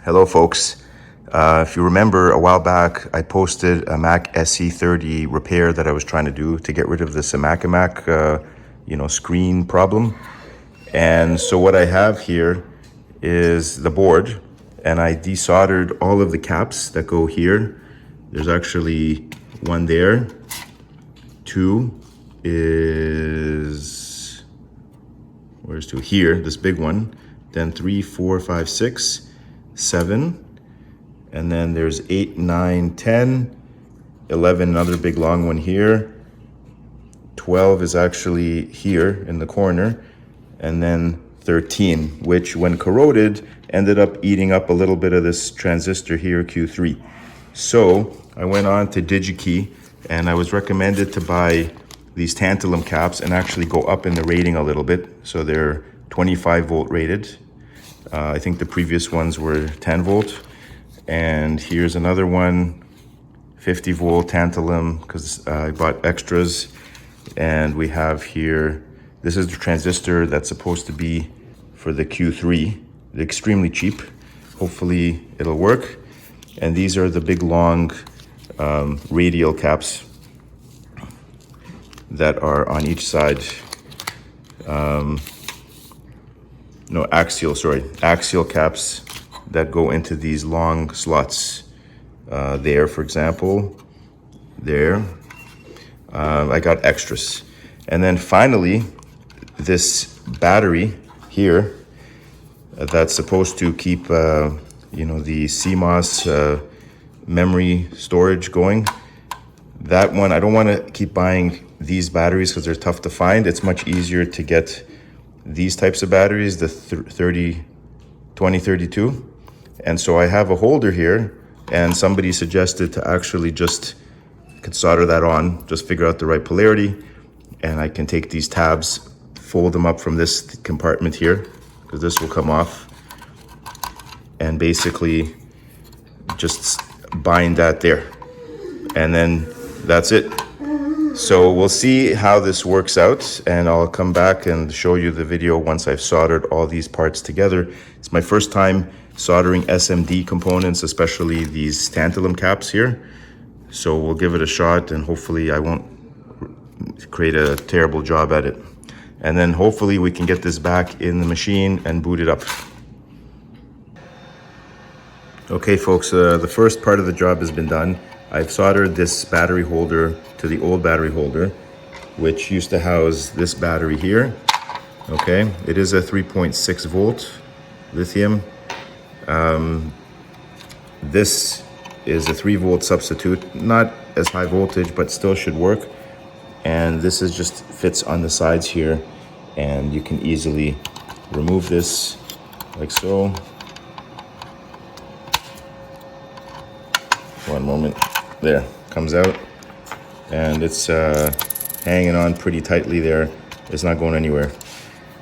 Hello folks. If you remember a while back, I posted a Mac SE30 repair that I was trying to do to get rid of the Simasimac, screen problem. And so what I have here is the board, and I desoldered all of the caps that go here. There's actually one there. Two is, where's two? Here, this big one. Then 3, 4, 5, 6, 7, and then there's 8, 9, 10, 11, another big long one here. 12 is actually here in the corner, and then 13, which when corroded ended up eating up a little bit of this transistor here, Q3. So I went on to DigiKey, and I was recommended to buy these tantalum caps and actually go up in the rating a little bit. So they're 25 volt rated. I think the previous ones were 10 volt. And here's another one, 50 volt tantalum, because I bought extras. And we have here, this is the transistor that's supposed to be for the Q3. They're extremely cheap. Hopefully it'll work. And these are the big long radial caps that are on each side. Axial caps that go into these long slots. There, for example, there. I got extras. And then finally, this battery here that's supposed to keep, the CMOS memory storage going. That one, I don't want to keep buying these batteries because they're tough to find. It's much easier to get these types of batteries, the 2032. And so I have a holder here, and somebody suggested to actually just could solder that on, just figure out the right polarity, and I can take these tabs, fold them up from this compartment here, because this will come off, and basically just bind that there. And then that's it. So we'll see how this works out, and I'll come back and show you the video once I've soldered all these parts together. It's my first time soldering SMD components, especially these tantalum caps here. So we'll give it a shot, and hopefully I won't create a terrible job at it. And then hopefully we can get this back in the machine and boot it up. Okay folks, the first part of the job has been done. I've soldered this battery holder to the old battery holder, which used to house this battery here. Okay, it is a 3.6 volt lithium. This is a 3 volt substitute, not as high voltage, but still should work. And this is just fits on the sides here, and you can easily remove this like so. One moment. There, comes out, and it's hanging on pretty tightly there. It's not going anywhere.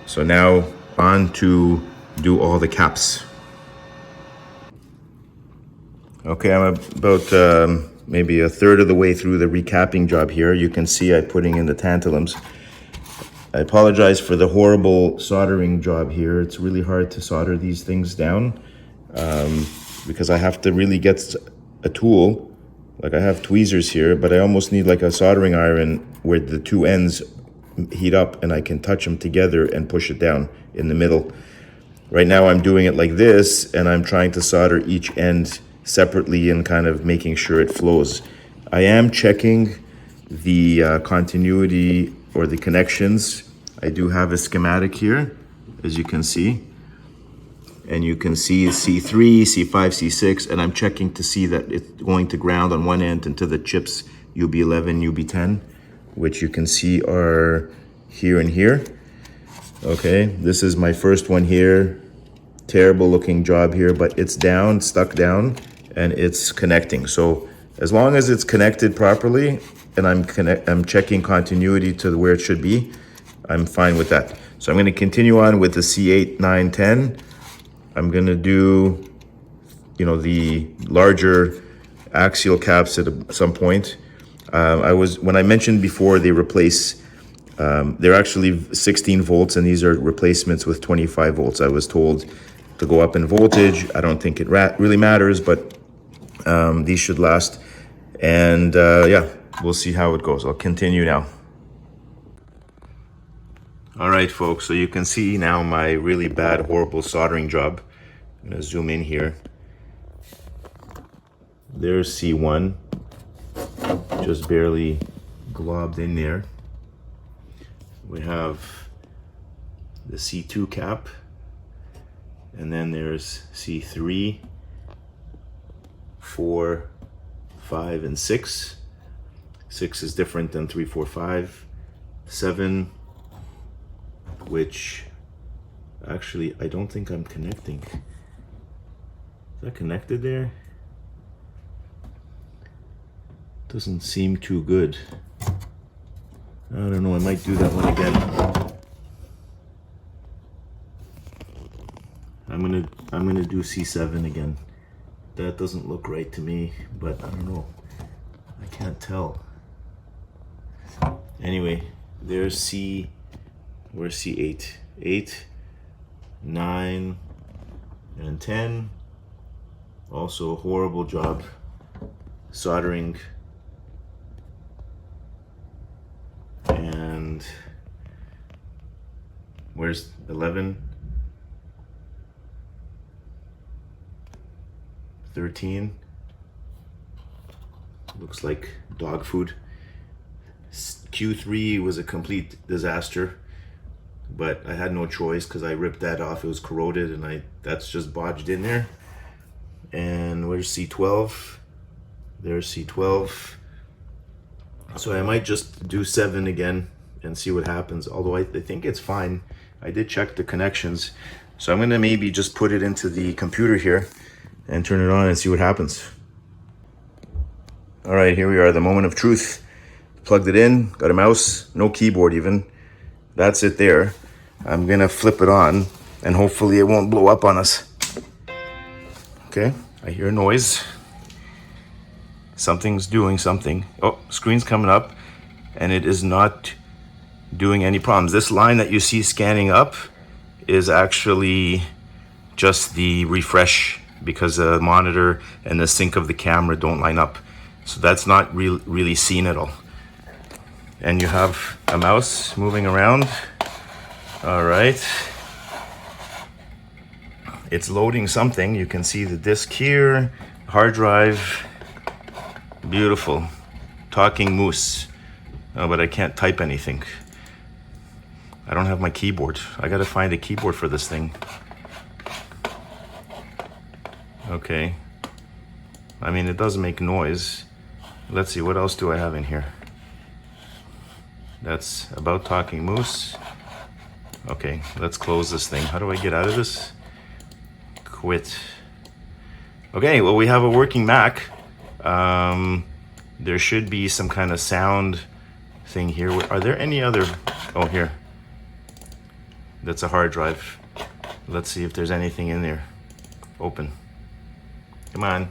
So now on to do all the caps. Okay, I'm about maybe a third of the way through the recapping job here. You can see I'm putting in the tantalums. I apologize for the horrible soldering job here. It's really hard to solder these things down because I have to really get a tool. Like I have tweezers here, but I almost need like a soldering iron where the two ends heat up and I can touch them together and push it down in the middle. Right now I'm doing it like this, and I'm trying to solder each end separately and kind of making sure it flows. I am checking the continuity or the connections. I do have a schematic here, as you can see. And you can see C3, C5, C6, and I'm checking to see that it's going to ground on one end and to the chips UB11, UB10, which you can see are here and here. Okay, this is my first one here. Terrible looking job here, but it's down, stuck down, and it's connecting. So as long as it's connected properly, and I'm checking continuity to where it should be, I'm fine with that. So I'm going to continue on with the C8, 9, 10. I'm going to do, the larger axial caps at some point. When I mentioned before, they replace, they're actually 16 volts, and these are replacements with 25 volts. I was told to go up in voltage. I don't think it really matters, but these should last. And yeah, we'll see how it goes. I'll continue now. All right, folks, so you can see now my really bad, horrible soldering job. I'm gonna zoom in here. There's C1, just barely globbed in there. We have the C2 cap, and then there's C3, 4, 5, and 6. 6 is different than 3, 4, 5. 7, which actually I don't think I'm connecting. Is that connected there? Doesn't seem too good. I don't know, I might do that one again. I'm gonna do C7 again. That doesn't look right to me, but I don't know. I can't tell. Anyway, there's C, where's C8? 8, 9, and 10. Also a horrible job soldering. And where's 11? 13. Looks like dog food. Q3 was a complete disaster, but I had no choice because I ripped that off. It was corroded, and that's just bodged in there. And where's C12? There's C12. So I might just do 7 again and see what happens. Although I think it's fine. I did check the connections. So I'm gonna maybe just put it into the computer here and turn it on and see what happens. All right, here we are, the moment of truth. Plugged it in, got a mouse, no keyboard even. That's it there. I'm gonna flip it on and hopefully it won't blow up on us. Okay, I hear a noise. Something's doing something. Oh, screen's coming up and it is not doing any problems. This line that you see scanning up is actually just the refresh because the monitor and the sync of the camera don't line up. So that's not really seen at all. And you have a mouse moving around. All right. It's loading something. You can see the disk here, hard drive. Beautiful. Talking moose. Oh, but I can't type anything. I don't have my keyboard. I gotta find a keyboard for this thing. Okay. I mean, it does make noise. Let's see, what else do I have in here? That's about talking moose. Okay, let's close this thing. How do I get out of this? Quit. Okay, well, we have a working Mac. There should be some kind of sound thing here. Are there any other? Oh, here. That's a hard drive. Let's see if there's anything in there. Open. Come on.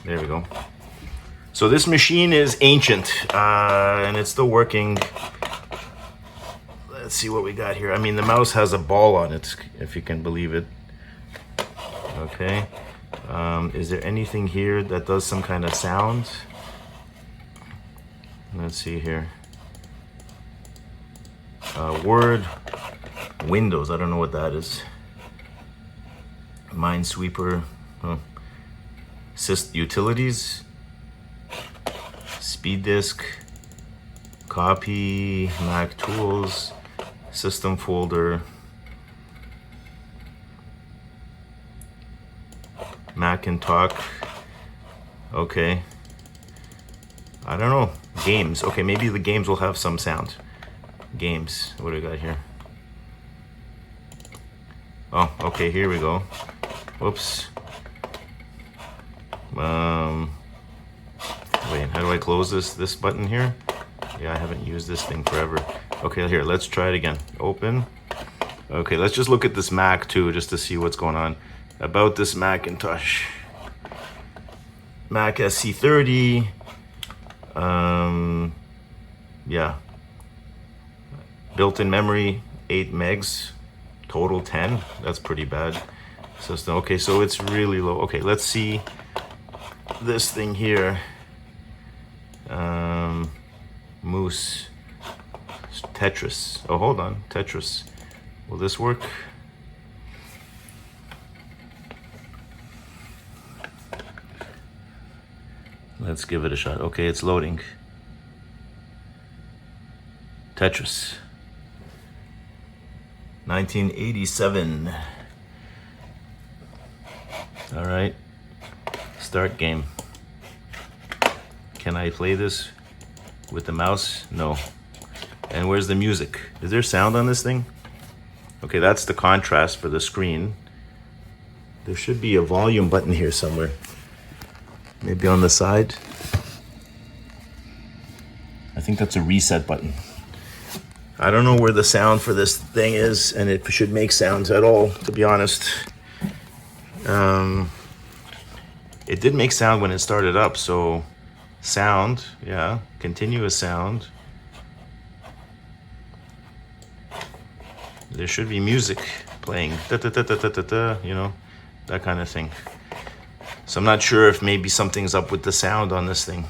There we go. So this machine is ancient, and it's still working. Let's see what we got here. I mean, the mouse has a ball on it, if you can believe it. Okay. Is there anything here that does some kind of sound? Let's see here. Word, Windows, I don't know what that is. Minesweeper, utilities, speed disk, copy, Mac tools, system folder, Mac and talk. Okay. I don't know. Games. Okay, maybe the games will have some sound. Games. What do we got here? Oh, okay, here we go. Whoops. Wait, how do I close this button here? Yeah, I haven't used this thing forever. Okay, here, let's try it again. Open. Okay, let's just look at this Mac too, just to see what's going on. About this Macintosh. Mac SC30. Yeah. Built-in memory, 8 megs. Total 10. That's pretty bad. system. Okay, so it's really low. Okay, let's see this thing here. Moose. Tetris. Oh, hold on. Tetris. Will this work? Let's give it a shot. Okay, it's loading. Tetris. 1987. All right. Start game. Can I play this with the mouse? No. And where's the music? Is there sound on this thing? Okay, that's the contrast for the screen. There should be a volume button here somewhere. Maybe on the side. I think that's a reset button. I don't know where the sound for this thing is, and it should make sounds at all, to be honest. It did make sound when it started up, so sound, yeah, continuous sound. There should be music playing, da, da, da, da, da, da, da, you know, that kind of thing. So I'm not sure if maybe something's up with the sound on this thing.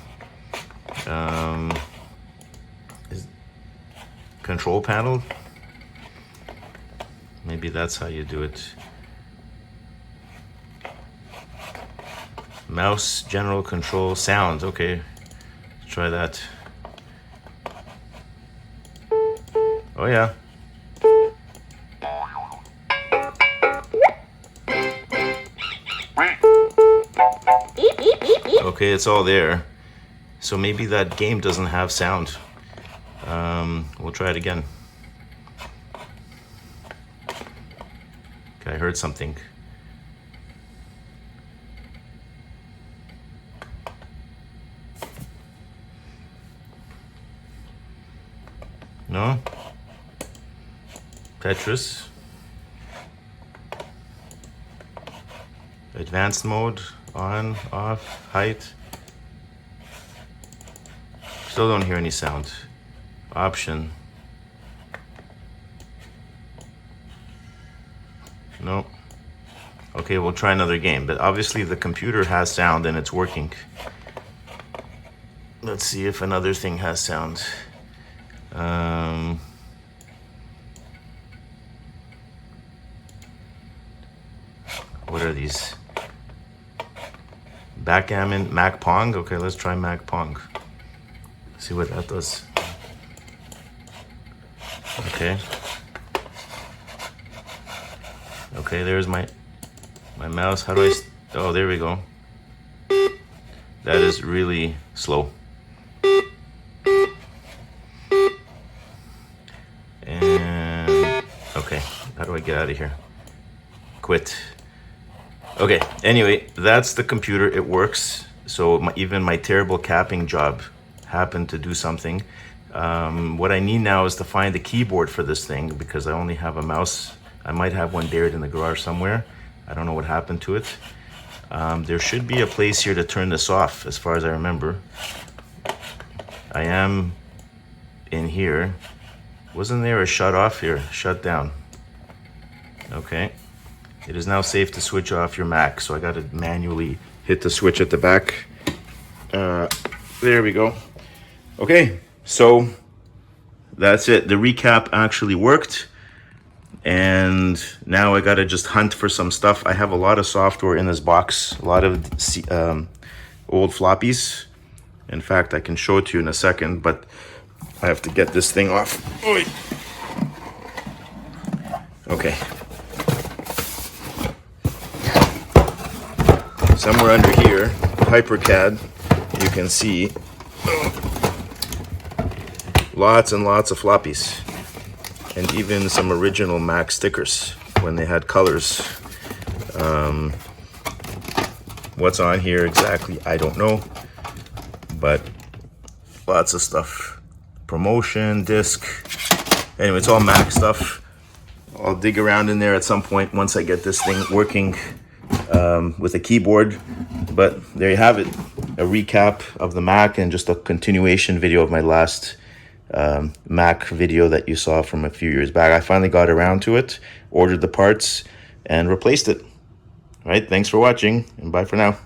Control panel? Maybe that's how you do it. Mouse, general control, sound. Okay, let's try that. Oh yeah. Okay, it's all there. So maybe that game doesn't have sound. We'll try it again. Okay, I heard something. No? Tetris. Advanced mode, on, off, height. Still don't hear any sound. Option. Nope. Okay, we'll try another game, but obviously the computer has sound and it's working. Let's see if another thing has sound. What are these? Backgammon, Mac Pong? Okay, let's try Mac Pong. See what that does. Okay. Okay, there's my mouse. How do I... Oh, there we go. That is really slow. And... Okay, how do I get out of here? Quit. Okay, anyway, that's the computer. It works. So even my terrible capping job happened to do something. What I need now is to find the keyboard for this thing because I only have a mouse. I might have one buried in the garage somewhere. I don't know what happened to it. There should be a place here to turn this off as far as I remember. I am in here. Wasn't there a shut off here? Shut down. Okay. It is now safe to switch off your Mac. So I got to manually hit the switch at the back. There we go. Okay, so that's it. The recap actually worked. And now I got to just hunt for some stuff. I have a lot of software in this box, a lot of old floppies. In fact, I can show it to you in a second, but I have to get this thing off. Oy. Okay. Somewhere under here, HyperCAD, you can see lots and lots of floppies. And even some original Mac stickers when they had colors. What's on here exactly, I don't know. But lots of stuff. Promotion, disc. Anyway, it's all Mac stuff. I'll dig around in there at some point once I get this thing working with a keyboard. But there you have it. A recap of the Mac and just a continuation video of my last Mac video that you saw from a few years back. I finally got around to it, ordered the parts, and replaced it. All right, thanks for watching, and bye for now.